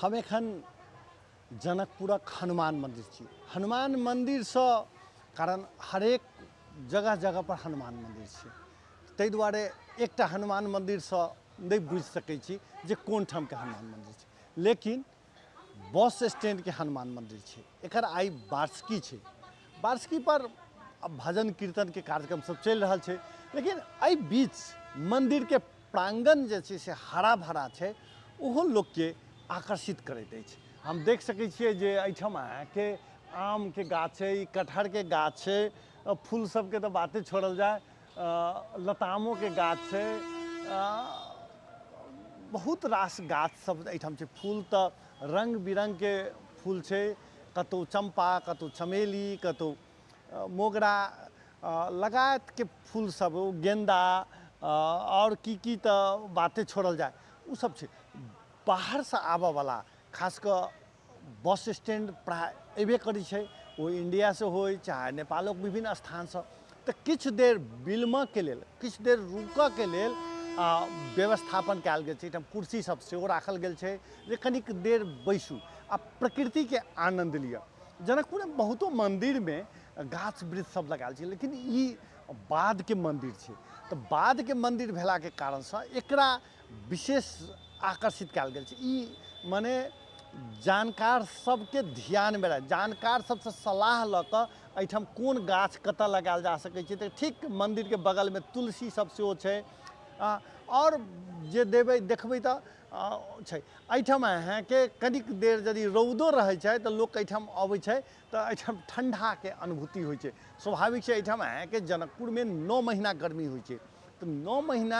हम एखन जनकपुरक हनुमान मंदिर छी। हनुमान मंदिर से कारण हरेक जगह जगह पर हनुमान मंदिर छै, ताहि दुआरे एकटा हनुमान मंदिर से नहीं बुझि सकै छी जे कोन ठाम के हनुमान मंदिर छै, लेकिन बस स्टैंड के हनुमान मंदिर छै। एकर आई वार्षिकी छै। वार्षिकी पर भजन कीर्तन के कार्यक्रम सब चल रहा छै, लेकिन एहि बीच मंदिर के प्रांगण जे छै से हरा भरा छै, ओहो लोग के आकर्षित करैत अछि। हम देख सकै छियै जे एहिठाम के आम के गाछ छै, कटहर के गाछ छै, फूल सबके तो बाते छोड़ल जाए, लतामो के गाछ छै, बहुत रास गाछ सब एहिठाम छै। फूल तो रंग बिरंग के फूल छै, कतौ चंपा, कतौ चमेली, कतौ मोगरा लगायत के फूल सब, गेंदा और की तो बातें छोड़ल जाए, उ सब छै। बाहर से आबऽ वाला खास कर बस स्टैंड प्राय अयबे करै छै, वो इंडिया से हो चाहे नेपालोक विभिन्न स्थान से, तो किछु देर विलम्ब के लेल, किछु देर रुकऽ के लेल व्यवस्थापन कयल गेल छै। एहिठाम कुर्सी सब सेहो राखल गेल छै जे कनिक देर बैसू आ प्रकृति के आनंद लिअ। जनकपुर में बहुतो मंदिर में गाछ वृक्ष सब लगायल छै, लेकिन ई बाद के मंदिर छै, तो बाद के मंदिर भेला के कारण से एकरा विशेष आकर्षित कयल गेल छै। ई माने जानकार सबके ध्यान में रहे, जानकार सबसे सलाह लऽ कऽ एहिठाम कोन गाछ कतऽ लगायल जा सकै छै। तऽ ठीक मंदिर के बगल में तुलसी सब सेहो छै, और जे देबै देखबै तऽ छै। एहिठाम अहाँके कनिक देर यदि रौदो रहै छै तऽ लोक एहिठाम अबै छै तऽ एहिठाम ठंडा के अनुभूति होइ छै। स्वाभाविक छै, एहिठाम अहाँके जनकपुर में 9 महीना गर्मी होइ छै, तो 9 महीना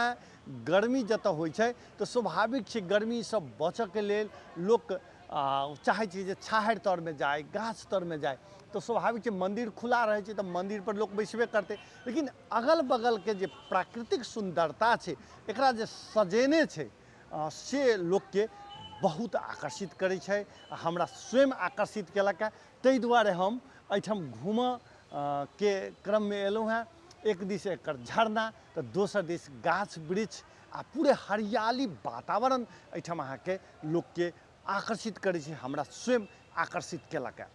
गर्मी जतऽ होइ छै तो स्वाभाविक छै गर्मी से बचऽ के लेल लोक चाहे छै जे छाहरि तर में जाए, गाछ तर में जाए, तो स्वाभाविक छै मंदिर खुला रहे छै तो मंदिर पर लोक बैसबे करते। लेकिन अगल बगल के जे प्राकृतिक सुंदरता छै, एकरा जे सजेने छै से लोक के बहुत आकर्षित करै छै, हमरा स्वयं आकर्षित केलक है। ताहि दुआरे हम एहिठाम घूमऽ के क्रम में एलहुँ हैं। एक दिस एकर झरना तो दोसर दिस गाछ वृक्ष आ पूरे हरियाली वातावरण एहिठाम अहाँके लोक के आकर्षित करै छै, हमरा स्वयं आकर्षित केलक है।